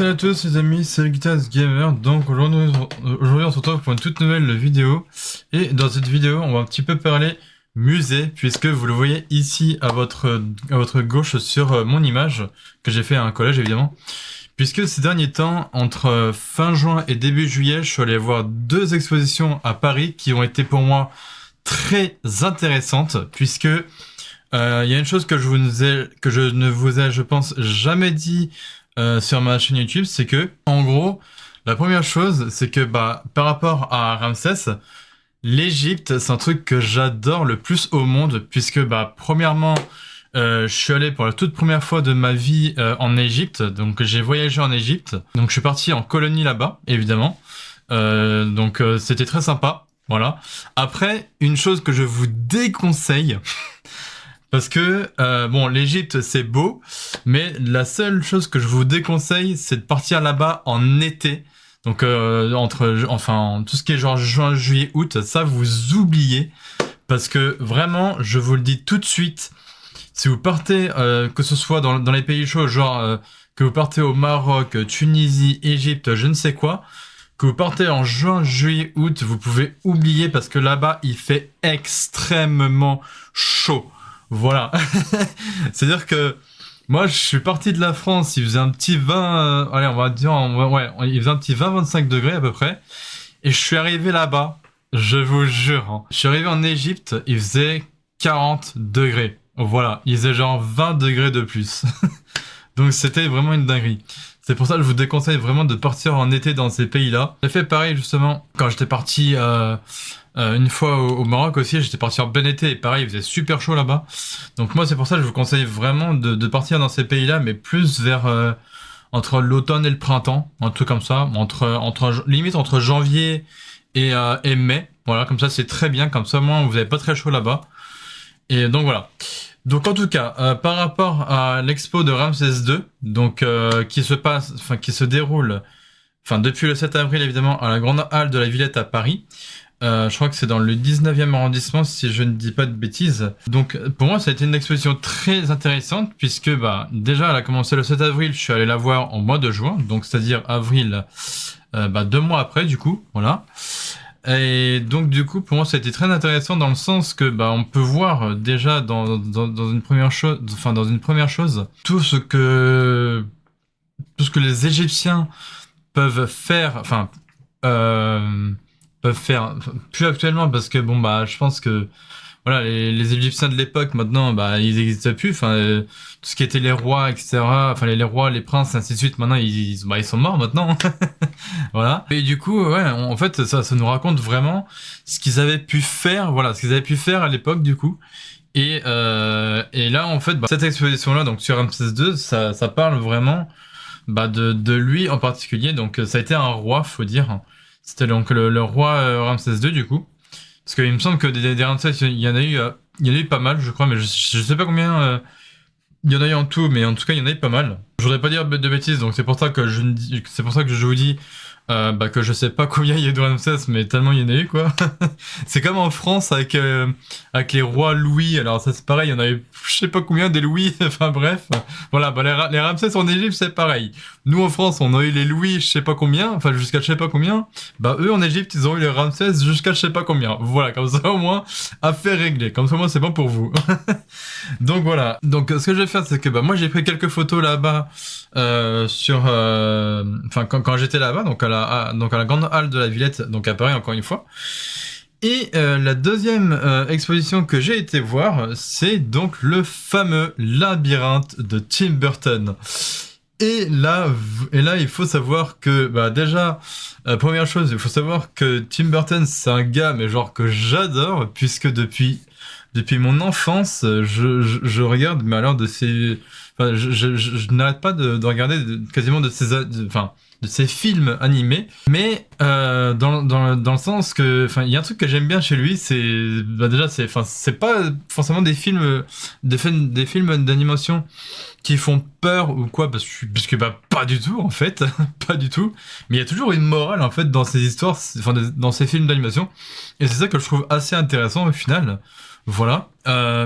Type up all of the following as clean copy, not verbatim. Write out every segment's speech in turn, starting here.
Salut à tous les amis, c'est Guitas Gamer. Donc aujourd'hui on se retrouve pour une toute nouvelle vidéo. Et dans cette vidéo on va un petit peu parler musée, puisque vous le voyez ici à votre gauche sur mon image, que j'ai fait à un collège évidemment. Puisque ces derniers temps, entre fin juin et début juillet, je suis allé voir deux expositions à Paris qui ont été pour moi très intéressantes, puisque il y a une chose que je ne vous ai, je pense, jamais dit sur ma chaîne YouTube, c'est que, en gros, la première chose, c'est que, par rapport à Ramsès, l'Égypte, c'est un truc que j'adore le plus au monde, puisque, premièrement, je suis allé pour la toute première fois de ma vie en Égypte, donc j'ai voyagé en Égypte, donc je suis parti en colonie là-bas, évidemment, donc c'était très sympa, voilà. Après, une chose que je vous déconseille, parce que, l'Égypte, c'est beau, mais la seule chose que je vous déconseille, c'est de partir là-bas en été. Donc, tout ce qui est genre juin, juillet, août, ça, vous oubliez. Parce que, vraiment, je vous le dis tout de suite, si vous partez, que ce soit dans les pays chauds, que vous partez au Maroc, Tunisie, Égypte, je ne sais quoi, que vous partez en juin, juillet, août, vous pouvez oublier parce que là-bas, il fait extrêmement chaud. Voilà. C'est-à-dire que moi, je suis parti de la France, il faisait un petit 20, allez, on va dire, il faisait un petit 20-25 degrés à peu près. Et je suis arrivé là-bas, je vous jure, hein. Je suis arrivé en Égypte, il faisait 40 degrés. Voilà, il faisait genre 20 degrés de plus. Donc c'était vraiment une dinguerie. C'est pour ça que je vous déconseille vraiment de partir en été dans ces pays-là. J'ai fait pareil justement quand j'étais parti une fois au Maroc aussi, j'étais parti en plein été et pareil, il faisait super chaud là-bas. Donc moi c'est pour ça que je vous conseille vraiment de partir dans ces pays-là, mais plus vers entre l'automne et le printemps, un truc comme ça, limite entre janvier et mai. Voilà, comme ça c'est très bien, comme ça au moins vous n'avez pas très chaud là-bas. Et donc voilà. Donc en tout cas, par rapport à l'expo de Ramsès II, donc qui se déroule, depuis le 7 avril évidemment à la Grande Halle de la Villette à Paris. Je crois que c'est dans le 19e arrondissement si je ne dis pas de bêtises. Donc pour moi ça a été une exposition très intéressante puisque déjà elle a commencé le 7 avril, je suis allé la voir en mois de juin, donc c'est-à-dire avril 2 mois après du coup, voilà. Et donc du coup pour moi ça a été très intéressant dans le sens que on peut voir déjà dans une première chose, tout ce que les Égyptiens peuvent faire, plus actuellement parce que je pense que voilà les Égyptiens de l'époque maintenant ils n'existent plus, tout ce qui était les rois etc, les rois, les princes ainsi de suite, maintenant ils sont morts maintenant. Voilà. Et du coup en fait ça nous raconte vraiment ce qu'ils avaient pu faire, à l'époque du coup. Et là en fait cette exposition là donc sur Ramsès II, ça parle vraiment de lui en particulier. Donc ça a été un roi, faut dire. C'était donc le roi Ramsès II du coup. Parce qu'il me semble que des Ramsès, il y en a eu pas mal, je crois, mais je sais pas combien il y en a eu en tout, mais en tout cas il y en a eu pas mal. Je voudrais pas dire de bêtises, donc c'est pour ça que je vous dis que je sais pas combien il y a de Ramsès, mais tellement il y en a eu quoi. C'est comme en France avec les rois Louis, alors ça c'est pareil, il y en a eu je sais pas combien des Louis, bref. Voilà, les Ramsès en Égypte c'est pareil. Nous en France on a eu les Louis je sais pas combien, jusqu'à je sais pas combien. Eux en Égypte ils ont eu les Ramsès jusqu'à je sais pas combien. Voilà, comme ça au moins affaire réglée, comme ça au moins c'est bon pour vous. Donc voilà, donc ce que je vais faire c'est que moi j'ai pris quelques photos là-bas quand j'étais là-bas, donc à la Grande Halle de la Villette, donc à Paris encore une fois. Et la deuxième exposition que j'ai été voir, c'est donc le fameux labyrinthe de Tim Burton. Et là, il faut savoir que, déjà, première chose, il faut savoir que Tim Burton, c'est un gars, mais genre que j'adore, puisque depuis mon enfance, je regarde, mais alors de ses, je n'arrête pas de regarder quasiment de ses films animés, mais dans le sens que, il y a un truc que j'aime bien chez lui, c'est déjà c'est pas forcément des films d'animation qui font peur ou quoi, puisque pas du tout en fait, pas du tout. Mais il y a toujours une morale en fait dans ces histoires, dans ces films d'animation, et c'est ça que je trouve assez intéressant au final. Voilà,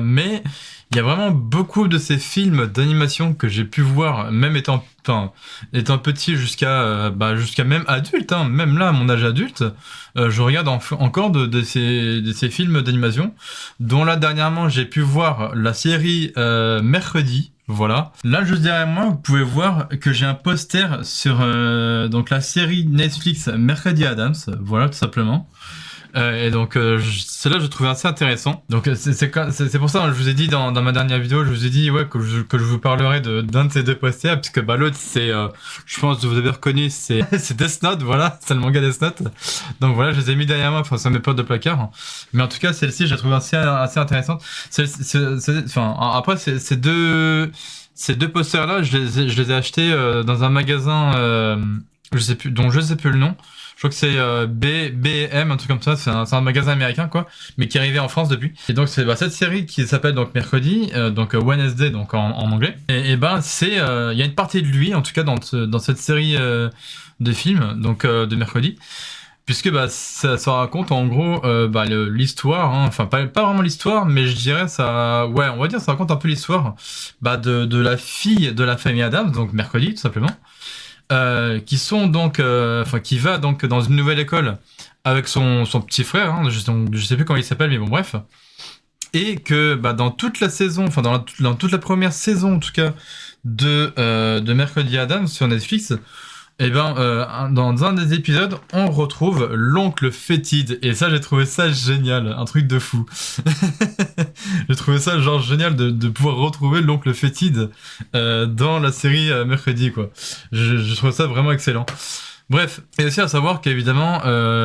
mais il y a vraiment beaucoup de ces films d'animation que j'ai pu voir, même étant enfin, étant petit jusqu'à même adulte, hein, même là, à mon âge adulte, je regarde encore de ces films d'animation, dont là, dernièrement, j'ai pu voir la série Mercredi. Voilà. Là, juste derrière moi, vous pouvez voir que j'ai un poster sur donc la série Netflix Mercredi Adams. Voilà, tout simplement. Et donc, celle-là, je trouvais assez intéressant. Donc, c'est pour ça, hein, je vous ai dit dans ma dernière vidéo, je vous ai dit ouais, que je vous parlerai d'un de ces deux posters, puisque bah, l'autre, c'est, je pense que vous avez reconnu, c'est c'est Death Note, voilà, c'est le manga Death Note. Donc voilà, je les ai mis derrière moi, enfin, ça met pas de placard. Mais en tout cas, celle-ci, je la trouve assez intéressante. Enfin, après, ces deux posters-là, je les ai achetés dans un magasin, je sais plus, dont je sais plus le nom. Je crois que c'est B&M, un truc comme ça, c'est un magasin américain quoi, mais qui est arrivé en France depuis. Et donc c'est cette série qui s'appelle donc Mercredi, donc Wednesday donc en anglais. Et ben c'est, il y a une partie de lui en tout cas dans cette série de films donc de Mercredi, puisque bah ça raconte en gros bah l'histoire, hein, enfin pas vraiment l'histoire, mais je dirais ça, ouais on va dire ça raconte un peu l'histoire bah de la fille de la famille Adams, donc Mercredi tout simplement. Qui sont donc, enfin, qui va donc dans une nouvelle école avec son petit frère, hein, je sais plus comment il s'appelle, mais bon, bref. Et que bah, dans toute la saison, enfin dans toute la première saison en tout cas de Mercredi Adams sur Netflix, et ben dans un des épisodes, on retrouve l'oncle fétide et ça j'ai trouvé ça génial, un truc de fou. J'ai trouvé ça genre génial de pouvoir retrouver l'oncle fétide dans la série Mercredi quoi. Je trouve ça vraiment excellent. Bref, et aussi à savoir qu'évidemment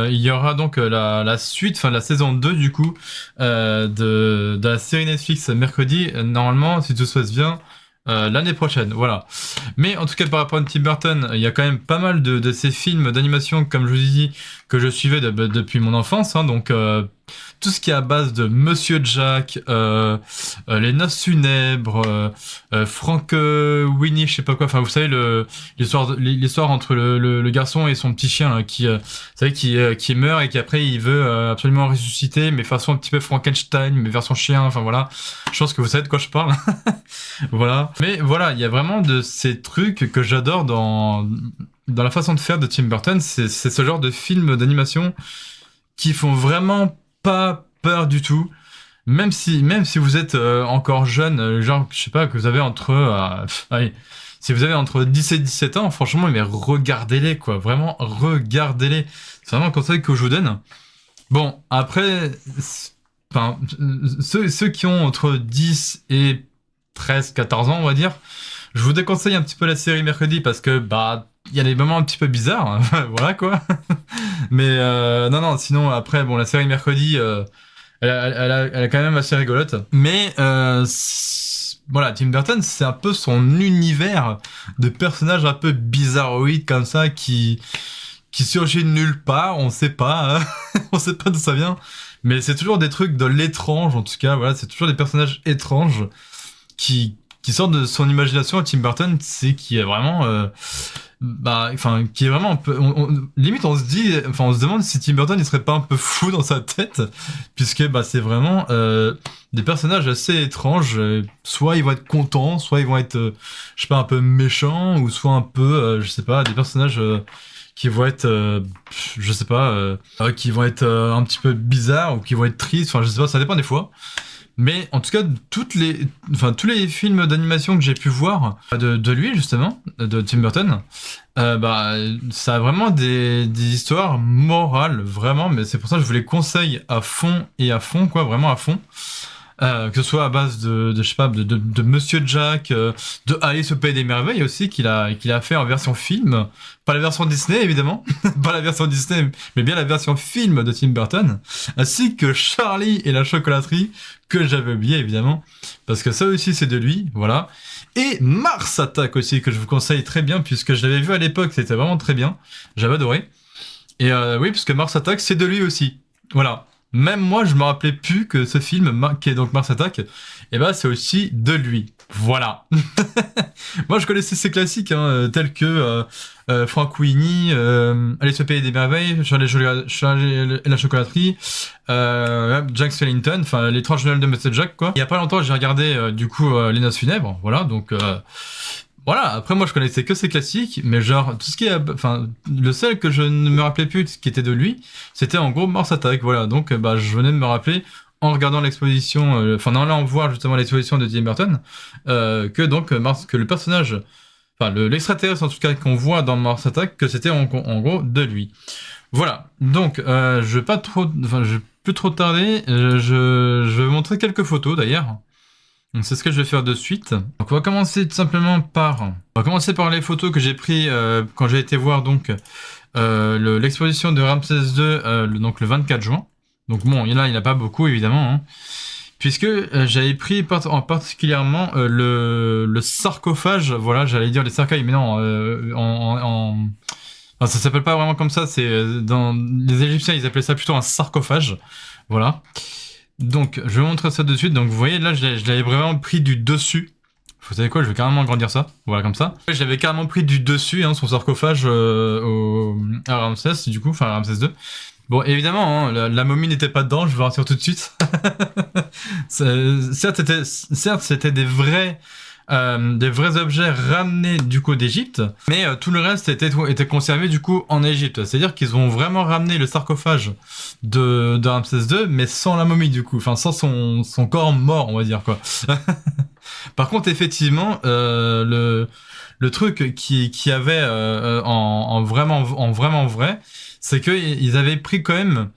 il y aura donc la suite, enfin la saison 2 du coup de la série Netflix Mercredi, normalement si tout se passe bien l'année prochaine, voilà. Mais en tout cas par rapport à Tim Burton, il y a quand même pas mal de ces films d'animation, comme je vous ai dit, que je suivais depuis mon enfance, hein, donc tout ce qui est à base de Monsieur Jack, les Noces funèbres, Frank Winnie, je sais pas quoi, enfin vous savez l'histoire entre le garçon et son petit chien là, vous savez qui meurt et qui après il veut absolument ressusciter, mais façon un petit peu Frankenstein, mais version chien, enfin voilà. Je pense que vous savez de quoi je parle. Voilà. Mais voilà, il y a vraiment de ces trucs que j'adore dans la façon de faire de Tim Burton, c'est ce genre de films d'animation qui font vraiment pas peur du tout. Même si vous êtes encore jeune, genre, je sais pas, que vous avez allez, si vous avez entre 10 et 17 ans, franchement, mais regardez-les, quoi. Vraiment, regardez-les. C'est vraiment un conseil que je vous donne. Bon, après, enfin, ceux qui ont entre 10 et 13, 14 ans, on va dire, je vous déconseille un petit peu la série Mercredi parce que, bah, il y a des moments un petit peu bizarres, hein. Voilà quoi. Mais non, sinon après, bon, la série Mercredi, elle est quand même assez rigolote. Mais voilà, Tim Burton, c'est un peu son univers de personnages un peu bizarroïdes comme ça qui surgit de nulle part, on sait pas, hein. On sait pas d'où ça vient. Mais c'est toujours des trucs de l'étrange, en tout cas, voilà, c'est toujours des personnages étranges qui sortent de son imagination à Tim Burton, c'est qui est vraiment qui est vraiment un peu limite on se demande si Tim Burton il serait pas un peu fou dans sa tête, puisque bah c'est vraiment des personnages assez étranges, soit ils vont être contents, soit ils vont être je sais pas un peu méchants, ou soit un peu je sais pas des personnages qui vont être je sais pas qui vont être un petit peu bizarres ou qui vont être tristes, enfin je sais pas, ça dépend des fois. Mais en tout cas, tous les films d'animation que j'ai pu voir de lui justement, de Tim Burton, bah ça a vraiment des histoires morales vraiment. Mais c'est pour ça que je vous les conseille à fond quoi, vraiment à fond. Que ce soit à base de je sais pas de Monsieur Jack, de Alice au Pays des Merveilles aussi qu'il a fait en version film, pas la version Disney évidemment, pas la version Disney, mais bien la version film de Tim Burton, ainsi que Charlie et la chocolaterie que j'avais oublié évidemment, parce que ça aussi c'est de lui, voilà. Et Mars Attack aussi que je vous conseille très bien puisque je l'avais vu à l'époque, c'était vraiment très bien, j'avais adoré. Et oui, parce que Mars Attack c'est de lui aussi, voilà. Même moi, je me rappelais plus que ce film, qui est donc Mars Attack, et bah c'est aussi de lui. Voilà. Moi, je connaissais ces classiques, hein, tels que Frank Winnie, Alice au Pays des Merveilles, Charlie et la chocolaterie, Jack Skellington, enfin l'étrange Noël de Monsieur Jack, quoi. Il y a pas longtemps, j'ai regardé du coup Les Noces funèbres, voilà, donc Voilà, après moi je connaissais que ces classiques, mais genre tout ce qui est, enfin le seul que je ne me rappelais plus qui était de lui, c'était en gros Mars Attack, voilà. Donc bah je venais de me rappeler en regardant l'exposition, enfin en allant voir justement l'exposition de Tim Burton, que donc que le personnage, enfin l'extraterrestre en tout cas qu'on voit dans Mars Attack, que c'était en gros de lui. Voilà, donc je vais pas trop, enfin je vais plus trop tarder, je vais vous montrer quelques photos d'ailleurs. Donc c'est ce que je vais faire de suite. Donc on va commencer tout simplement on va commencer par les photos que j'ai prises quand j'ai été voir donc l'exposition de Ramsès II donc le 24 juin. Donc bon, il n'y en a pas beaucoup évidemment, hein, puisque j'avais pris en particulièrement le sarcophage. Voilà, j'allais dire les cercueils, mais non, enfin, ça s'appelle pas vraiment comme ça. C'est dans les Égyptiens, ils appelaient ça plutôt un sarcophage. Voilà. Donc, je vais vous montrer ça de suite. Donc, vous voyez, là, je l'avais vraiment pris du dessus. Vous savez quoi, je vais carrément agrandir ça. Voilà, comme ça. Je l'avais carrément pris du dessus, hein, son sarcophage à Ramsès, du coup, enfin, à Ramsès II. Bon, évidemment, hein, la momie n'était pas dedans, je vais rassure tout de suite. Certes, c'était des vrais objets ramenés du coup d'Égypte, mais tout le reste était conservé du coup en Égypte. C'est-à-dire qu'ils ont vraiment ramené le sarcophage de Ramsès II, mais sans la momie du coup, enfin sans son corps mort, on va dire quoi. Par contre, effectivement, le truc qui avait en vraiment vrai, c'est qu'ils avaient pris quand même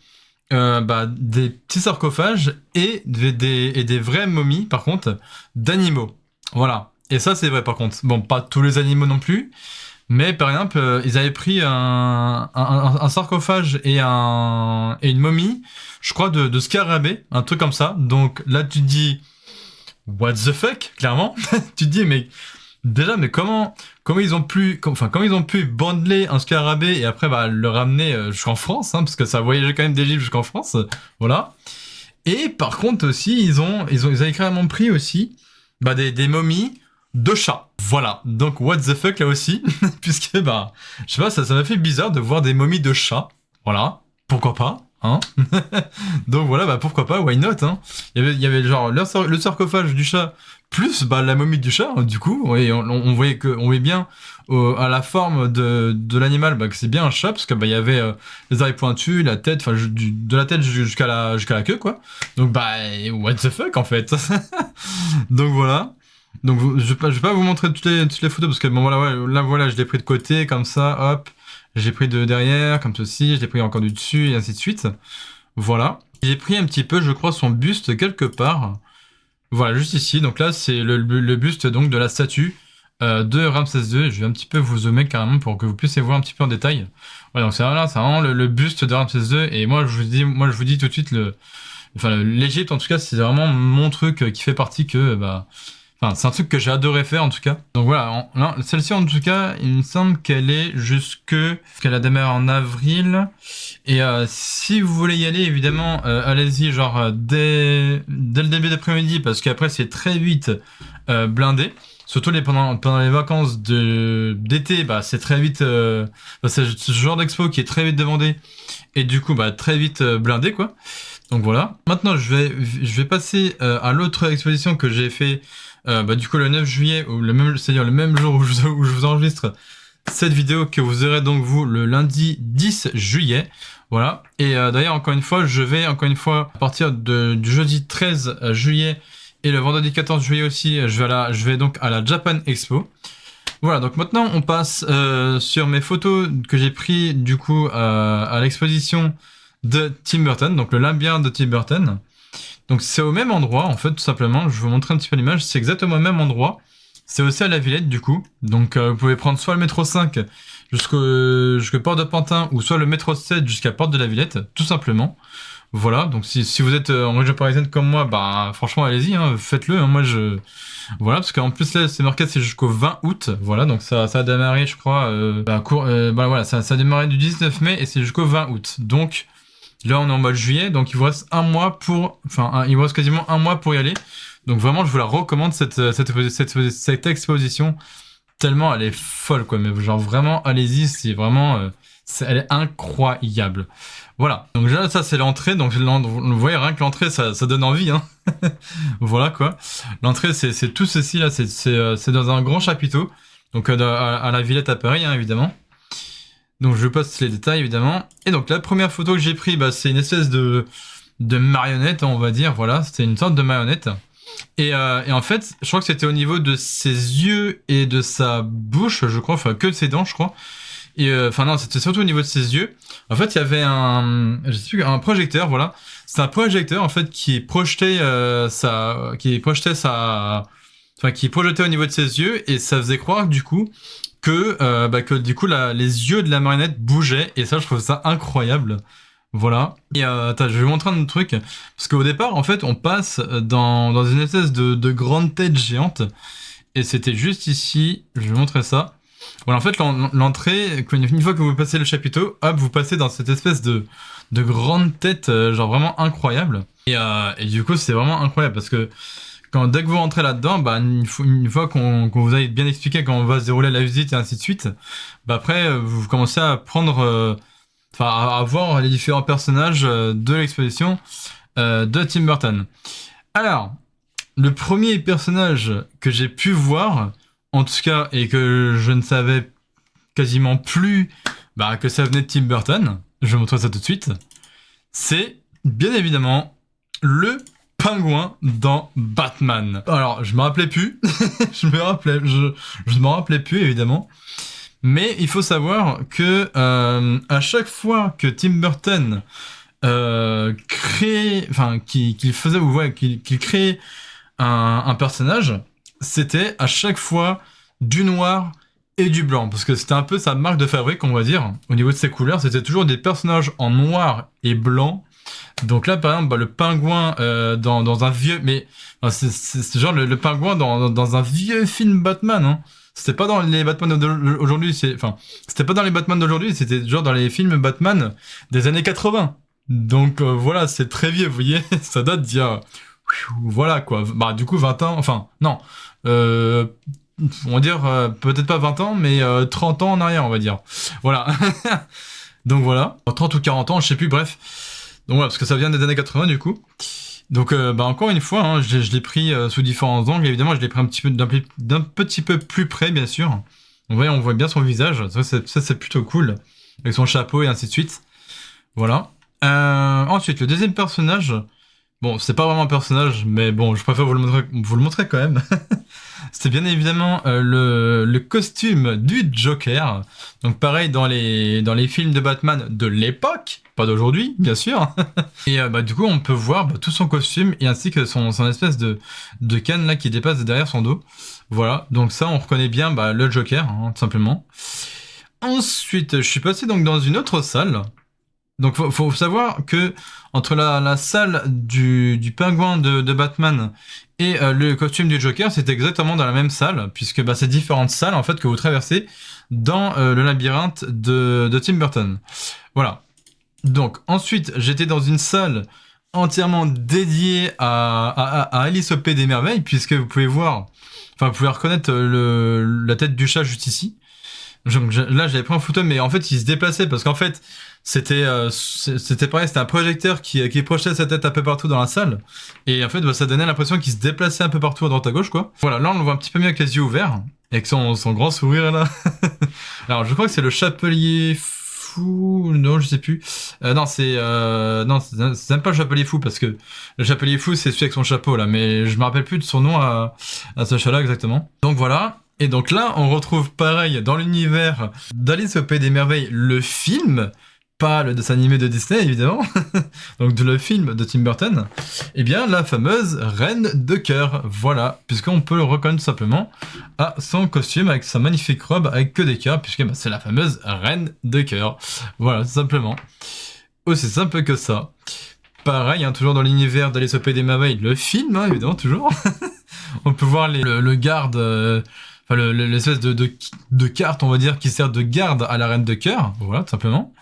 des petits sarcophages et des vraies momies, par contre, d'animaux. Voilà. Et ça, c'est vrai, par contre. Bon, pas tous les animaux non plus, mais par exemple, ils avaient pris un sarcophage et une momie, je crois, de scarabée, un truc comme ça. Donc là, tu te dis, what the fuck, clairement. Tu te dis, mais déjà, mais comment ils ont pu bandeler un scarabée et après le ramener jusqu'en France, hein, parce que ça voyageait quand même d'Égypte jusqu'en France, voilà. Et par contre aussi, ils avaient carrément pris aussi des momies de chats. Voilà. Donc what the fuck là aussi, puisque je sais pas, ça m'a fait bizarre de voir des momies de chats. Voilà. Pourquoi pas, hein. Donc voilà, pourquoi pas, why not, hein. Il y avait genre le sarcophage du chat plus la momie du chat, hein, du coup, on voyait bien à la forme de l'animal que c'est bien un chat, parce que il y avait les oreilles pointues, la tête, enfin de la tête jusqu'à la queue, quoi. Donc what the fuck en fait. Donc voilà. Donc je vais pas vous montrer toutes les photos, parce que bon voilà, ouais, là voilà, je l'ai pris de côté comme ça, hop. J'ai pris de derrière comme ceci, je l'ai pris encore du dessus et ainsi de suite. Voilà. J'ai pris un petit peu, je crois, son buste quelque part. Voilà, juste ici. Donc là, c'est le buste donc de la statue de Ramsès II. Je vais un petit peu vous zoomer carrément pour que vous puissiez voir un petit peu en détail. Voilà, donc c'est vraiment le buste de Ramsès II. Et moi, je vous dis tout de suite l'Égypte en tout cas, c'est vraiment mon truc qui fait partie Enfin, c'est un truc que j'ai adoré faire en tout cas. Donc voilà, celle-ci en tout cas, il me semble qu'elle est qu'elle a démarré en avril. Et si vous voulez y aller, évidemment, allez-y genre dès le début d'après-midi, parce qu'après c'est très vite blindé. Surtout pendant les vacances d'été, c'est très vite. C'est ce genre d'expo qui est très vite demandé et du coup très vite blindé quoi. Donc voilà. Maintenant je vais passer à l'autre exposition que j'ai fait. Du coup le 9 juillet, c'est-à-dire le même jour où je vous enregistre cette vidéo, que vous aurez donc vous le lundi 10 juillet. Voilà. Et d'ailleurs encore une fois, je vais à partir du jeudi 13 juillet et le vendredi 14 juillet aussi, je vais donc à la Japan Expo. Voilà, donc maintenant on passe sur mes photos que j'ai pris du coup à l'exposition de Tim Burton, donc le labyrinthe de Tim Burton. Donc c'est au même endroit en fait, tout simplement. Je vais vous montrer un petit peu l'image. C'est exactement au même endroit. C'est aussi à la Villette du coup. Donc vous pouvez prendre soit le métro 5 jusqu'au port de Pantin, ou soit le métro 7 jusqu'à Porte de la Villette, tout simplement. Voilà, donc si vous êtes en région parisienne comme moi, franchement allez-y, hein, faites-le. Hein, voilà, parce qu'en plus là c'est marqué, c'est jusqu'au 20 août. Voilà, donc ça a démarré, je crois, voilà, ça a démarré du 19 mai et c'est jusqu'au 20 août. Donc là, on est en mode juillet, donc il vous reste il vous reste quasiment un mois pour y aller. Donc vraiment, je vous la recommande, cette exposition, tellement elle est folle, quoi. Mais genre vraiment, allez-y, c'est vraiment, elle est incroyable. Voilà. Donc là, ça c'est l'entrée. Donc vous voyez, rien que l'entrée, ça donne envie, hein. Voilà quoi. L'entrée, c'est tout ceci là. C'est dans un grand chapiteau. Donc à la Villette à Paris, hein, évidemment. Donc je poste les détails, évidemment. Et donc la première photo que j'ai prise, bah, c'est une espèce de marionnette, on va dire. Voilà, c'était une sorte de marionnette. Et en fait, je crois que c'était au niveau de ses yeux et de sa bouche, je crois, enfin que de ses dents, je crois. Et enfin non, c'était surtout au niveau de ses yeux. En fait, il y avait je sais plus, un projecteur, voilà. C'est un projecteur en fait qui projetait qui projetait au niveau de ses yeux et ça faisait croire du coup que du coup les yeux de la marionnette bougeaient et ça, je trouve ça incroyable. Voilà. Et attends, je vais vous montrer un autre truc. Parce qu'au départ, en fait, on passe dans une espèce de grande tête géante. Et c'était juste ici. Je vais vous montrer ça. Voilà, en fait, l'entrée, une fois que vous passez le chapiteau, hop, vous passez dans cette espèce de grande tête, genre vraiment incroyable. Et du coup, c'est vraiment incroyable parce que dès que vous rentrez là-dedans, bah, une fois qu'on vous a bien expliqué comment va se dérouler la visite et ainsi de suite, bah après, vous commencez à prendre... à voir les différents personnages de l'exposition de Tim Burton. Alors, le premier personnage que j'ai pu voir, en tout cas, et que je ne savais quasiment plus que ça venait de Tim Burton, je vais vous montrer ça tout de suite, c'est bien évidemment le pingouin dans Batman. Alors, je me rappelais plus, je me rappelais plus évidemment. Mais il faut savoir que à chaque fois que Tim Burton qu'il créait un personnage, c'était à chaque fois du noir et du blanc, parce que c'était un peu sa marque de fabrique, on va dire. Au niveau de ses couleurs, c'était toujours des personnages en noir et blanc. Donc là, par exemple, le pingouin dans un vieux, mais c'est genre le pingouin dans un vieux film Batman, hein. C'était pas dans les Batman d'aujourd'hui, c'était pas dans les Batman d'aujourd'hui, c'était genre dans les films Batman des années 80. Donc voilà, c'est très vieux, vous voyez, ça date d'il y a... Voilà quoi, bah du coup 20 ans, enfin non, on va dire peut-être pas 20 ans, mais 30 ans en arrière, on va dire. Voilà. Donc voilà, 30 ou 40 ans, je sais plus, bref. Donc voilà, parce que ça vient des années 80 du coup. Donc encore une fois, hein, je l'ai pris sous différents angles, évidemment je l'ai pris d'un petit peu plus près bien sûr. Donc, ouais, on voit bien son visage, ça c'est plutôt cool, avec son chapeau et ainsi de suite. Voilà. Ensuite, le deuxième personnage, bon c'est pas vraiment un personnage, mais bon je préfère vous le montrer quand même. C'était bien évidemment le costume du Joker. Donc pareil dans les films de Batman de l'époque, pas d'aujourd'hui bien sûr. Et du coup on peut voir tout son costume et ainsi que son espèce de canne là qui dépasse derrière son dos. Voilà, donc ça on reconnaît bien le Joker, hein, tout simplement. Ensuite je suis passé donc dans une autre salle. Donc faut savoir que entre la salle du pingouin de Batman et le costume du Joker, c'est exactement dans la même salle, puisque c'est différentes salles en fait que vous traversez dans le labyrinthe de Tim Burton. Voilà. Donc ensuite, j'étais dans une salle entièrement dédiée à Alice au Pays des Merveilles, puisque vous pouvez reconnaître la tête du chat juste ici. Donc, là, j'avais pris en photo, mais en fait, il se déplaçait parce qu'en fait, c'était pareil, c'était un projecteur qui projetait sa tête un peu partout dans la salle. Et en fait, ça donnait l'impression qu'il se déplaçait un peu partout à droite à gauche, quoi. Voilà, là, on le voit un petit peu mieux avec les yeux ouverts, avec son grand sourire, là. Alors, je crois que c'est le Chapelier Fou, non, je sais plus. Non, c'est même pas le Chapelier Fou, parce que le Chapelier Fou, c'est celui avec son chapeau, là. Mais je me rappelle plus de son nom à ce chat-là, exactement. Donc, voilà. Et donc là, on retrouve pareil dans l'univers d'Alice au Pays des Merveilles, le film, pas le dessin animé de Disney évidemment, donc le film de Tim Burton, et bien la fameuse Reine de Cœur, voilà, puisqu'on peut le reconnaître tout simplement à son costume avec sa magnifique robe avec que des cœurs, puisque c'est la fameuse Reine de Cœur, voilà, tout simplement. Aussi simple que ça. Pareil, hein, toujours dans l'univers d'Alice au Pays des Merveilles, le film, hein, évidemment, toujours. On peut voir le garde... l'espèce de carte, on va dire, qui sert de garde à la Reine de Cœur, voilà, tout simplement.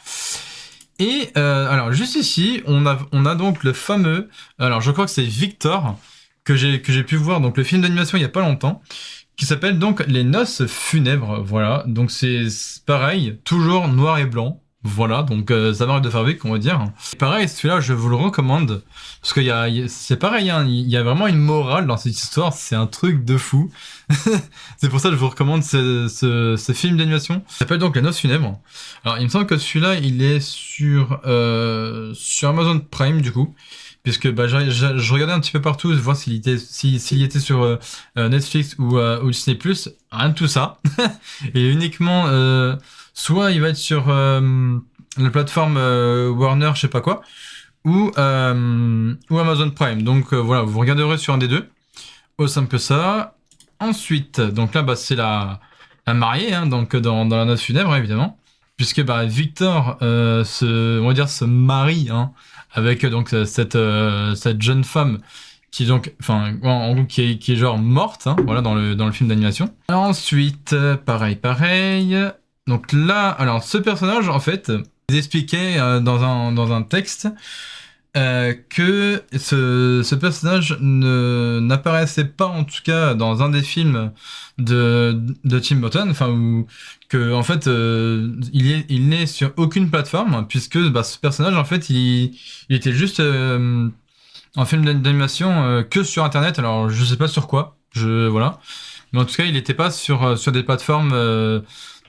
Et alors, juste ici, on a donc le fameux, alors je crois que c'est Victor, que j'ai pu voir, donc le film d'animation il y a pas longtemps, qui s'appelle donc Les Noces Funèbres, voilà. Donc c'est pareil, toujours noir et blanc, Voilà, donc ça m'arrête de faire vite, on va dire. Et pareil, celui-là, je vous le recommande. Parce que c'est pareil, hein, il y a vraiment une morale dans cette histoire, c'est un truc de fou. C'est pour ça que je vous recommande ce film d'animation. Il s'appelle donc Les Noces funèbres. Alors, il me semble que celui-là, il est sur Amazon Prime, du coup. Puisque bah, je regardais un petit peu partout, voir s'il était sur Netflix ou Disney+. Rien de tout ça. Et uniquement, soit il va être sur la plateforme Warner, je sais pas quoi, ou Amazon Prime. Donc voilà, vous regarderez sur un des deux. Aussi simple que ça. Ensuite, donc là, bah, c'est la mariée, hein, donc dans la noce funèbre, évidemment. Puisque bah, Victor, on va dire, se marie hein, avec donc cette jeune femme qui est donc, enfin, en gros, qui est genre morte, hein, voilà, dans le film d'animation. Ensuite, pareil. Donc là, alors ce personnage, en fait, ils expliquaient dans un texte que ce personnage n'apparaissait pas, en tout cas, dans un des films de Tim Burton, enfin, où que en fait, il n'est sur aucune plateforme, puisque bah, ce personnage, en fait, il était juste un film d'animation que sur Internet. Alors, je sais pas sur quoi, voilà. Mais en tout cas, il n'était pas sur des plateformes de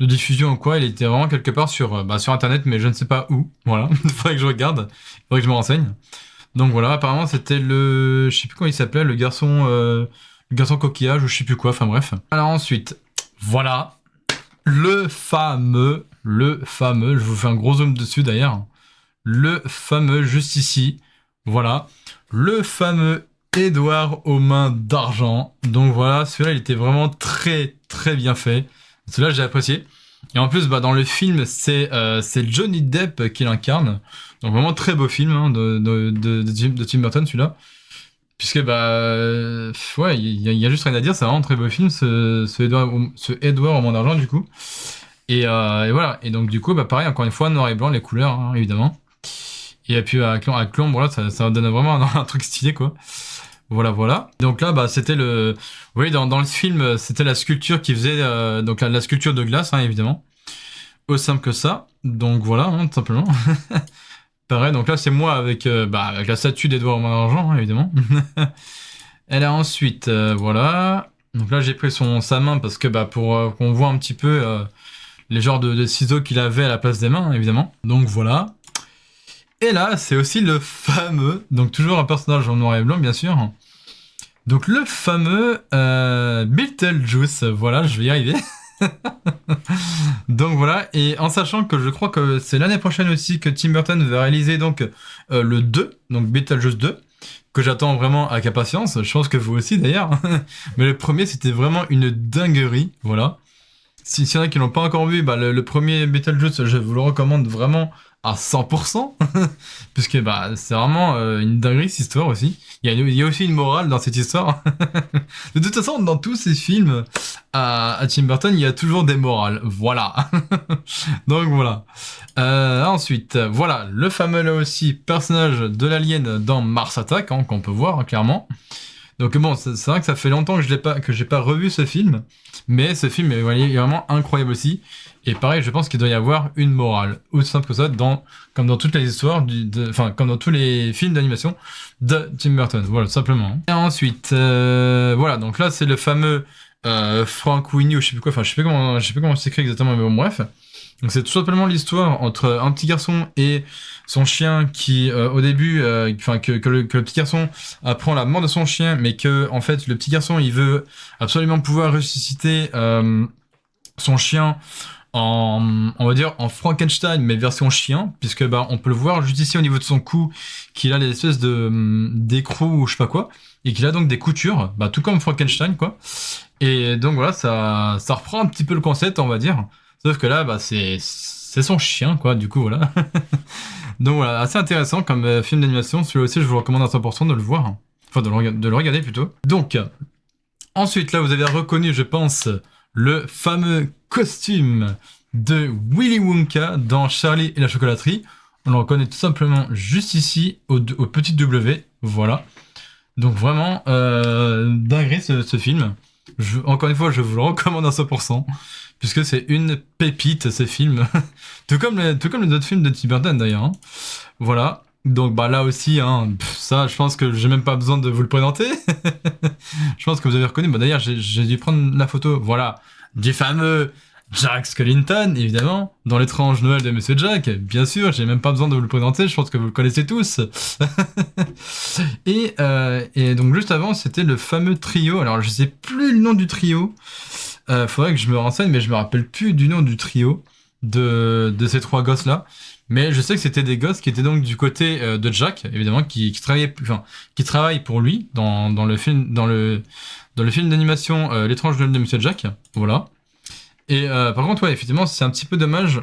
diffusion ou quoi. Il était vraiment quelque part sur Internet, mais je ne sais pas où. Voilà, il faudrait que je regarde, il faudrait que je me renseigne. Donc voilà, apparemment, c'était je sais plus comment il s'appelait, le garçon coquillage ou je sais plus quoi. Enfin bref. Alors ensuite, voilà, je vous fais un gros zoom dessus d'ailleurs. Le fameux, juste ici, voilà, le fameux Édouard aux mains d'argent. Donc voilà, celui-là, il était vraiment très très bien fait. Celui-là, j'ai apprécié. Et en plus, bah, dans le film, c'est Johnny Depp qui l'incarne. Donc vraiment très beau film hein, de Tim Burton, celui-là. Puisque, bah, ouais, il y a juste rien à dire, c'est vraiment un très beau film, ce Édouard aux mains d'argent, du coup. Et voilà, et donc du coup, bah, pareil, encore une fois, noir et blanc, les couleurs, hein, évidemment. Et puis avec l'ombre, là, ça donne vraiment un truc stylé, quoi. Voilà. Donc là, bah, c'était oui, dans le film, c'était la sculpture qui faisait, donc la sculpture de glace, hein, évidemment. Aussi simple que ça. Donc voilà, hein, tout simplement. Pareil, donc là, c'est moi avec la statue d'Edouard aux mains d'argent, hein, évidemment. Elle a ensuite, voilà. Donc là, j'ai pris sa main parce que, bah, pour qu'on voit un petit peu les genres de ciseaux qu'il avait à la place des mains, hein, évidemment. Donc voilà. Et là, c'est aussi le fameux, donc toujours un personnage en noir et blanc, bien sûr. Donc le fameux Beetlejuice, voilà, je vais y arriver. Donc voilà, et en sachant que je crois que c'est l'année prochaine aussi que Tim Burton va réaliser donc le 2, donc Beetlejuice 2, que j'attends vraiment avec impatience, je pense que vous aussi d'ailleurs. Mais le premier, c'était vraiment une dinguerie, voilà. S'il y en a qui l'ont pas encore vu, bah, le premier Beetlejuice, je vous le recommande vraiment à 100%, puisque bah, c'est vraiment une dinguerie cette histoire aussi. Il y a aussi une morale dans cette histoire. De toute façon, dans tous ces films à Tim Burton, il y a toujours des morales. Voilà. Donc voilà. Ensuite, voilà, le fameux là aussi personnage de l'alien dans Mars Attack, hein, qu'on peut voir hein, clairement. Donc bon, c'est vrai que ça fait longtemps que j'ai pas revu ce film, mais ce film est vraiment incroyable aussi. Et pareil, je pense qu'il doit y avoir une morale, aussi simple que ça, comme dans toutes les histoires, comme dans tous les films d'animation de Tim Burton. Voilà, tout simplement. Et ensuite, voilà, donc là c'est le fameux Frank Winnie ou je sais plus quoi, enfin je sais plus comment c'est écrit exactement, mais bon bref. Donc c'est tout simplement l'histoire entre un petit garçon et son chien qui au début, que le petit garçon apprend la mort de son chien, mais que en fait le petit garçon il veut absolument pouvoir ressusciter son chien on va dire en Frankenstein mais version chien, puisque bah on peut le voir juste ici au niveau de son cou qu'il a des espèces d'écrous ou je sais pas quoi, et qu'il a donc des coutures, bah tout comme Frankenstein quoi. Et donc voilà, ça reprend un petit peu le concept on va dire. Sauf que là, bah, c'est son chien, quoi, du coup, voilà. Donc voilà, assez intéressant comme film d'animation. Celui-là aussi, je vous recommande à 100% de le voir. Enfin, de le regarder plutôt. Donc, ensuite, là, vous avez reconnu, je pense, le fameux costume de Willy Wonka dans Charlie et la chocolaterie. On le reconnaît tout simplement juste ici, au petit W. Voilà. Donc vraiment, dinguerie ce film. Encore une fois, je vous le recommande à 100%. puisque c'est une pépite, ces films. tout comme les autres films de Tim Burton, d'ailleurs. Hein. Voilà. Donc bah là aussi, hein, ça, je pense que j'ai même pas besoin de vous le présenter. Je pense que vous avez reconnu. Bah, d'ailleurs, j'ai dû prendre la photo, voilà, du fameux Jack Skellington, évidemment, dans l'étrange Noël de Monsieur Jack. Bien sûr, j'ai même pas besoin de vous le présenter, je pense que vous le connaissez tous. Et donc juste avant, c'était le fameux trio. Alors je sais plus le nom du trio. Faudrait que je me renseigne, mais je me rappelle plus du nom du trio de ces trois gosses là. Mais je sais que c'était des gosses qui étaient donc du côté de Jack, évidemment, qui travaillent pour lui dans le film d'animation L'étrange Noël de Monsieur Jack. Voilà. Et par contre, ouais, effectivement, c'est un petit peu dommage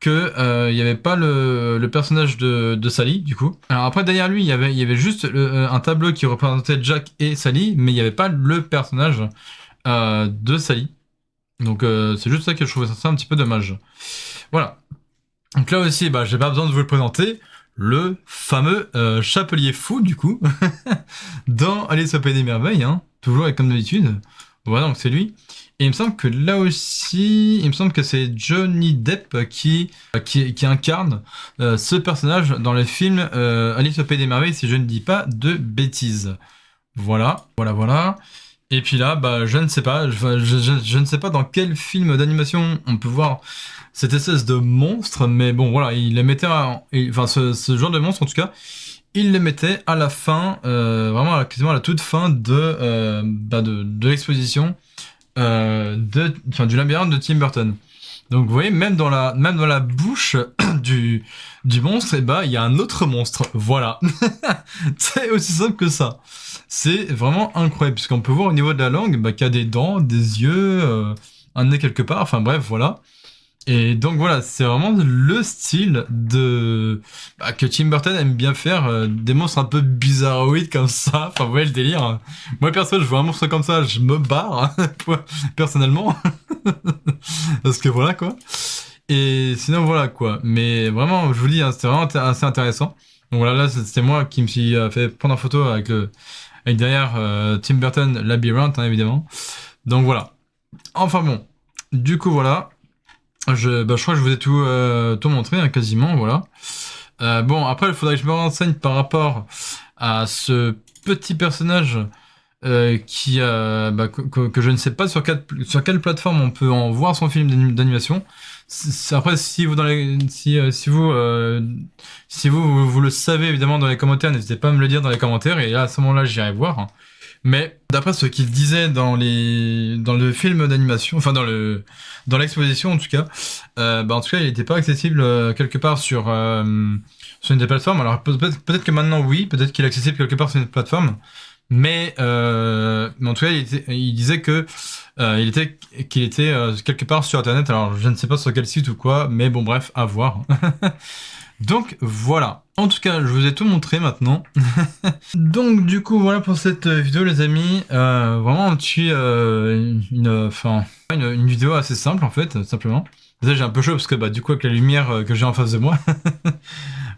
que il y avait pas le personnage de Sally, du coup. Alors après, derrière lui, il y avait juste un tableau qui représentait Jack et Sally, mais il n'y avait pas le personnage de Sally. Donc c'est juste ça que je trouvais ça un petit peu dommage. Voilà. Donc là aussi, bah, j'ai pas besoin de vous le présenter. Le fameux Chapelier Fou, du coup, dans Alice au Pays des Merveilles, hein, toujours et comme d'habitude. Voilà, donc c'est lui. Et il me semble que là aussi, il me semble que c'est Johnny Depp qui incarne ce personnage dans le film Alice au Pays des Merveilles, si je ne dis pas de bêtises. Voilà, voilà, voilà. Et puis là, bah, je ne sais pas, je ne sais pas dans quel film d'animation on peut voir cette espèce de monstre, mais bon, voilà, il les mettait, enfin, ce genre de monstre en tout cas, il les mettait à la fin, vraiment quasiment à la toute fin de l'exposition du labyrinthe de Tim Burton. Donc vous voyez, même dans la bouche du monstre, et bah il y a un autre monstre. Voilà. C'est aussi simple que ça. C'est vraiment incroyable, puisqu'on peut voir au niveau de la langue qu'il y a des dents, des yeux, un nez quelque part, enfin bref, voilà. Et donc voilà, c'est vraiment le style que Tim Burton aime bien faire, des monstres un peu bizarroïdes comme ça. Enfin, vous voyez le délire. Moi perso, je vois un monstre comme ça, je me barre, personnellement. Parce que voilà quoi. Et sinon voilà quoi. Mais vraiment, je vous dis, hein, c'était vraiment assez intéressant. Donc voilà, là c'était moi qui me suis fait prendre en photo avec derrière Tim Burton Labyrinth, hein, évidemment. Donc voilà. Enfin bon, du coup voilà. Je crois que je vous ai tout montré, hein, quasiment, voilà. Bon, après, il faudrait que je me renseigne par rapport à ce petit personnage que je ne sais pas sur quelle plateforme on peut en voir son film d'animation. Après, si vous vous le savez évidemment dans les commentaires, n'hésitez pas à me le dire dans les commentaires et là, à ce moment-là, j'irai voir. Hein. Mais d'après ce qu'il disait dans le film d'animation, enfin dans l'exposition en tout cas, en tout cas il n'était pas accessible quelque part sur une des plateformes. Alors peut-être que maintenant oui, peut-être qu'il est accessible quelque part sur une plateforme, mais en tout cas il disait que qu'il était quelque part sur internet. Alors je ne sais pas sur quel site ou quoi, mais bon bref, à voir. Donc voilà. En tout cas, je vous ai tout montré maintenant. Donc du coup, voilà pour cette vidéo les amis. Vraiment un petit, une vidéo assez simple en fait, simplement. Déjà j'ai un peu chaud parce que du coup avec la lumière que j'ai en face de moi.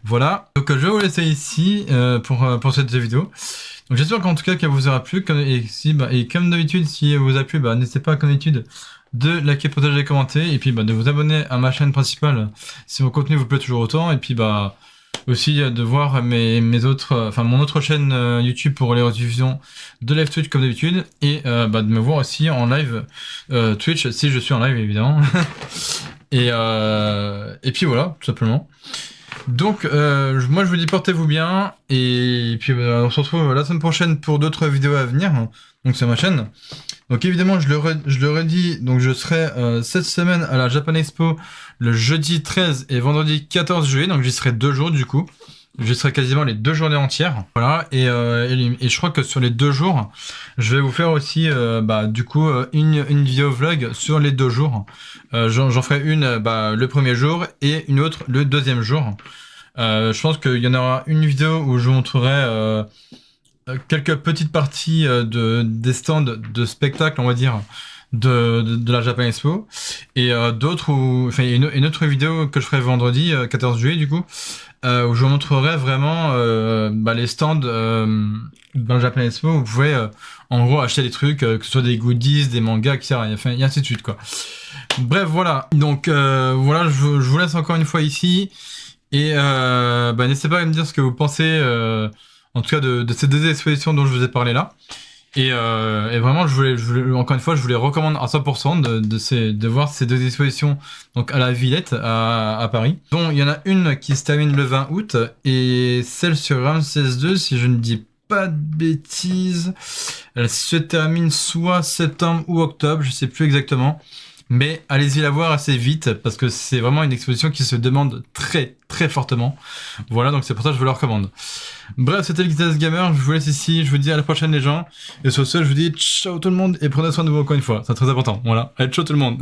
Voilà. Donc je vais vous laisser ici pour cette vidéo. Donc j'espère qu'en tout cas qu'elle vous aura plu. Et comme d'habitude, si elle vous a plu, n'hésitez pas comme d'habitude de liker, partager, commenter, et puis de vous abonner à ma chaîne principale si mon contenu vous plaît toujours autant, et puis aussi de voir mon autre chaîne YouTube pour les rediffusions de live Twitch comme d'habitude, et de me voir aussi en live Twitch si je suis en live évidemment. Et puis voilà, tout simplement. Donc moi je vous dis portez-vous bien, et puis on se retrouve la semaine prochaine pour d'autres vidéos à venir, donc c'est ma chaîne. Donc évidemment je le redis, donc je serai cette semaine à la Japan Expo le jeudi 13 et vendredi 14 juillet, donc j'y serai 2 jours du coup. J'y serai quasiment les 2 journées entières. Voilà, et je crois que sur les 2 jours, je vais vous faire aussi une vidéo vlog sur les 2 jours. J'en ferai une le premier jour et une autre le deuxième jour. Je pense qu'il y en aura une vidéo où je vous montrerai quelques petites parties des stands de spectacle, on va dire, de la Japan Expo. Et d'autres où, enfin, une autre vidéo que je ferai vendredi, 14 juillet du coup, où je vous montrerai vraiment les stands dans le Japan Expo où vous pouvez en gros acheter des trucs, que ce soit des goodies, des mangas, etc. Et ainsi de suite quoi. Bref, voilà. Donc voilà, je vous laisse encore une fois ici. Et n'hésitez pas à me dire ce que vous pensez, en tout cas de ces deux expositions dont je vous ai parlé là. Et vraiment, encore une fois, je vous les recommande à 100% de voir ces deux expositions donc à la Villette à Paris. Donc il y en a une qui se termine le 20 août et celle sur Ramsès II, si je ne dis pas de bêtises, elle se termine soit septembre ou octobre, je sais plus exactement. Mais allez-y la voir assez vite parce que c'est vraiment une exposition qui se demande très très fortement. Voilà, donc c'est pour ça que je vous la recommande. Bref, c'était le Geekness Gamer, je vous laisse ici, je vous dis à la prochaine les gens. Et sur ce, je vous dis ciao tout le monde et prenez soin de vous encore une fois, c'est très important. Voilà, allez ciao tout le monde.